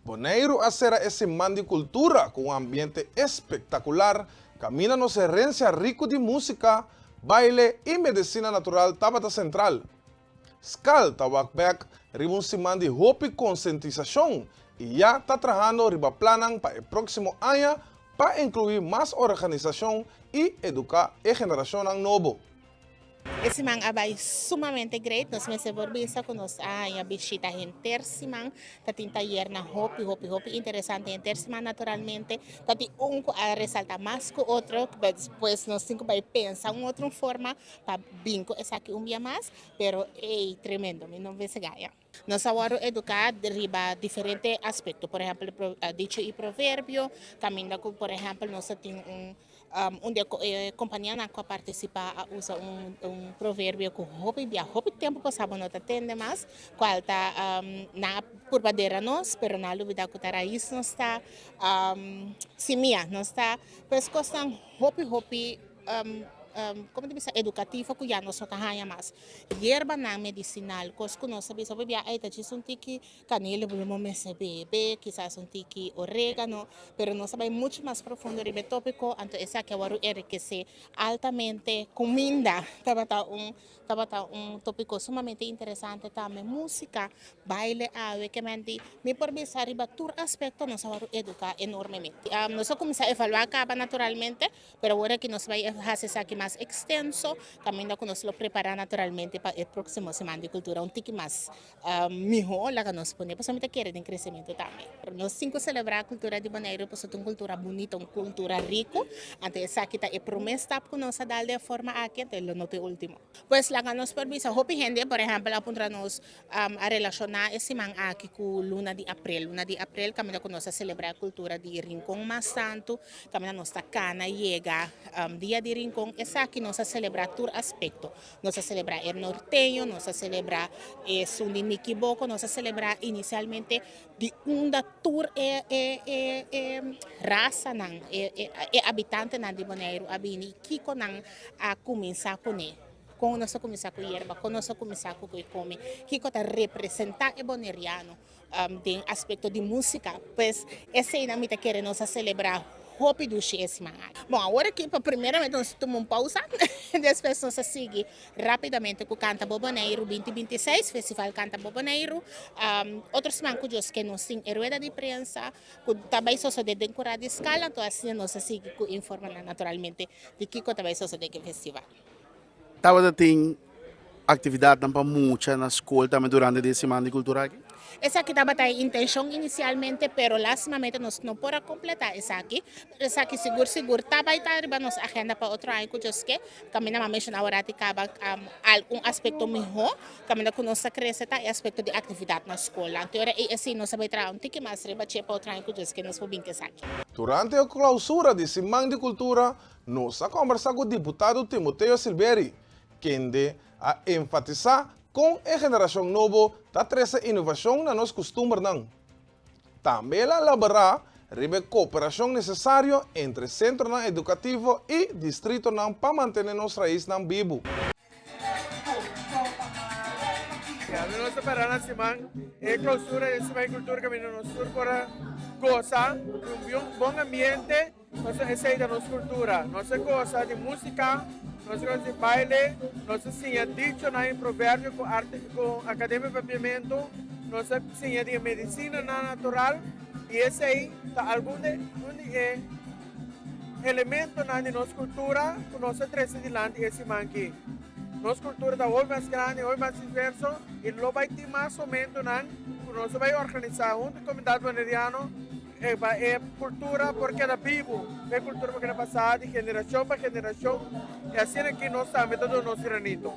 Bonaire acera esse man de cultura com um ambiente espetacular, camina nos herencia rico de música, baile e medicina natural Tabata Central. Skal Tabakbek riba um semana de hope e conscientização e já está trabalhando riba planang para o próximo ano para incluir mais organização e educar a geração novo. Esse man é sumamente great, nós me servimos com nós a visita em terceiro tá tem taller na hopi interessante em terceiro naturalmente tá tem a ressaltar mais que outro depois nós temos que pensar outra forma para bingo essa aqui dia mais, pero é tremendo, me não vê se ganha. Nós agora educar riba diferentes aspectos, por exemplo, dicho e provérbio, também por exemplo nós temos onde a companhia na qual participa usa provérbio que houve tempo passado não atende mais, qual está na curvadeira nós, pero na dúvida que a raiz não está, simia não está, pois costam houve como diz educativo que já não só tahanha mais yerba na medicinal cos que nós sabemos sobre a ita diz tiki canela bulumo bebê quizás tiki orégano pero nós sabemos muito mais profundo sobre tópico então essa que waru enriquecer altamente comida tabata tópico sumamente interessante também música baile ave que me por pensar riba tur aspecto nós waru educar enormemente nós começar a evaluar acaba naturalmente pero agora que nós vai fazer isso aqui mais extenso, também que nós lo preparar naturalmente para o próximo Semana de Cultura, tique mais melhor lá que nós podemos, principalmente querer de crescimento também. Nós cinco celebrar a cultura de Bonaire, pois uma cultura bonita, uma cultura rica, então essa aqui é promessa que nós dar de forma aqui, até o nosso último. Pois lá que nós permisa, hope gente, por exemplo, apontar nós a relacionar esse man aqui com luna de abril, caminho que nós celebrar a cultura de Rincón mais santo, caminho nós cana chega dia de Rincón, essa aqui nós celebrar todo aspecto, nós celebrar o norteño, nós celebrar o Sundiniquiboco, nós celebrar inicialmente de tour raça nan habitante nan de Bonaire abini kiko nan a começar com quando nós começar com yerba, quando nós começar com o come, que está representar o boneriano tem aspecto de música, pois esse ainda me quer nós celebrar hope do esse man. Bom, agora aqui, primeiramente, nós tomamos pausa, depois nós seguimos rapidamente com o Canta Boboneiro 2026, Festival Canta Boboneiro. Outros man que nós temos rueda de prensa, que também só de decorar de escala, então assim nós seguimos com informando naturalmente de que também só de festival. Estava tem atividade para muita na escola também durante a semana de cultura aqui? Essa aqui estava a intenção inicialmente, pero lastimamente nós não podemos completar essa aqui. Essa aqui seguro estava a nossa agenda para outro ano, que caminha a mencionar agora que acaba algum aspecto melhor, caminha com nossa crescita e aspecto de atividade na escola. Então, assim, nós vamos trazer tique mais para outro ano, que nós podemos aqui. Durante a clausura de Semana de Cultura, nós conversamos com o deputado Timoteo Silveri, quem de a enfatizar com a geração nova da treze inovação na nossa costume. Também ela elaborar a cooperação necessária entre centro educativo e distrito para manter nossa raiz vivo. Nós esperamos a semana e clausura de Semana de Cultura que nos para gozar de bom ambiente, nossa receita, nossa cultura, nossa goza de música, nossa goza de baile, nossa sinha dicho na provérbio com arte, com academia de papiamento, nossa sinha de medicina natural e esse aí está algum elemento na nossa cultura com nossa trece de land esse manque. Nossa cultura está hoje mais grande, hoje mais diverso e não vai ter mais somente nós vai organizar junto com a comunidade boneriana é cultura porque era vivo, é cultura porque era passada de geração para geração e assim aqui nós estamos todo nosso granito.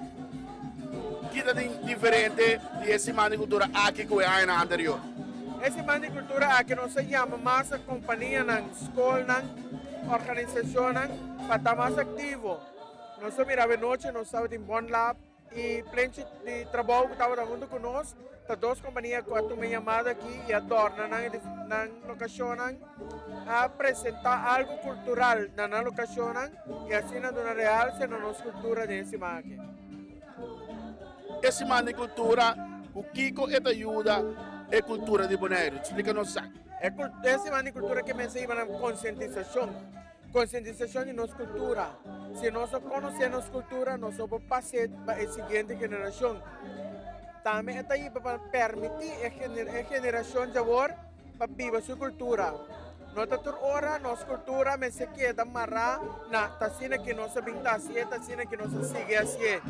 Que é diferente de semana de cultura aqui que o ano anterior? Esse Semana de Cultura aqui nós chama mais a companhia na escola, na organização para estar mais ativo. Nós mirava noite, nós estávamos em Bom Lab e plenty de trabalho que estava junto conosco. Tá duas companhias que eu me chamada aqui e adorna na locação a apresentar algo cultural na locação e assim na dona realce na nossa cultura desse aqui. Esse semana de cultura, o Kiko ajuda é cultura de Bonaire? Explica-nos. É semana de cultura que me enseña a conscientização. Conscientização de nossa cultura. Se nós conhecemos cultura, nós vamos passar para a seguinte geração. Também está aí para permitir a geração de agora para viver sua cultura. Nota tur ora nossa cultura me se queda amarrar na tacina que nós sabemos assim, tacina que nós sigue assim.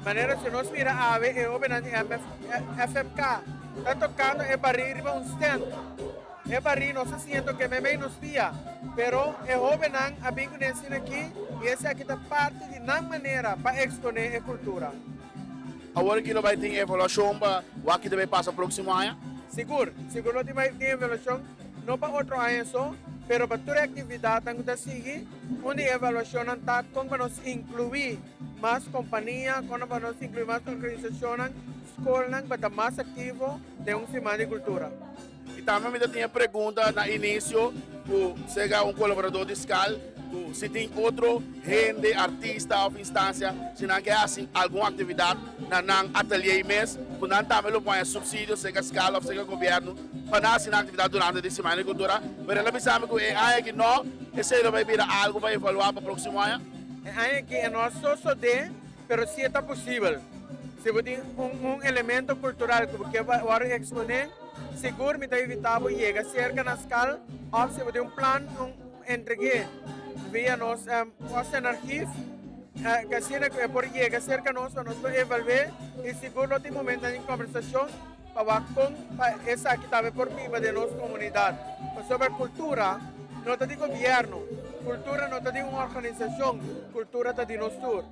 Maneira se nós mira a ave e open FMK está tocando e barrir um stand. E barrir nós sinto que me nos pia, pero é jovem a bem conhecido aqui e essa aqui é parte de na maneira para exponer a cultura. Agora que não vai ter evolução para o que deve passar próximo ano? Seguro que vai ter evolução. Não para outro ano só, pero para toda atividade que está seguir, onde a evaluação está como nós incluir mais companhia, como nós incluir mais organizações, escolas para estar mais ativo de semana de cultura. E também me tinha pergunta no início, se é um colaborador de SCAL, se tem outro gente, artista ou instância, se não quer assim alguma atividade no ateliê mesmo, quando não também lo põe subsídio, se é SCAL ou se é governo, para assinar atividade durante a semana de cultura, mas ela pensava que não, esse vai virar algo para evaluar para o próximo ano. É que é nosso só de, mas se está possível. Se você tem elemento cultural que vai exponer, seguro me está evitado chegar cerca na escala, ou se você tem plano, entregue via nosso arquivo, que assim é por chegar cerca nós evaluar e seguro tem momento de conversação para essa aqui também por viva de nossa comunidade. Sobre cultura, não está de governo, cultura não está de uma organização, cultura está de nós todos.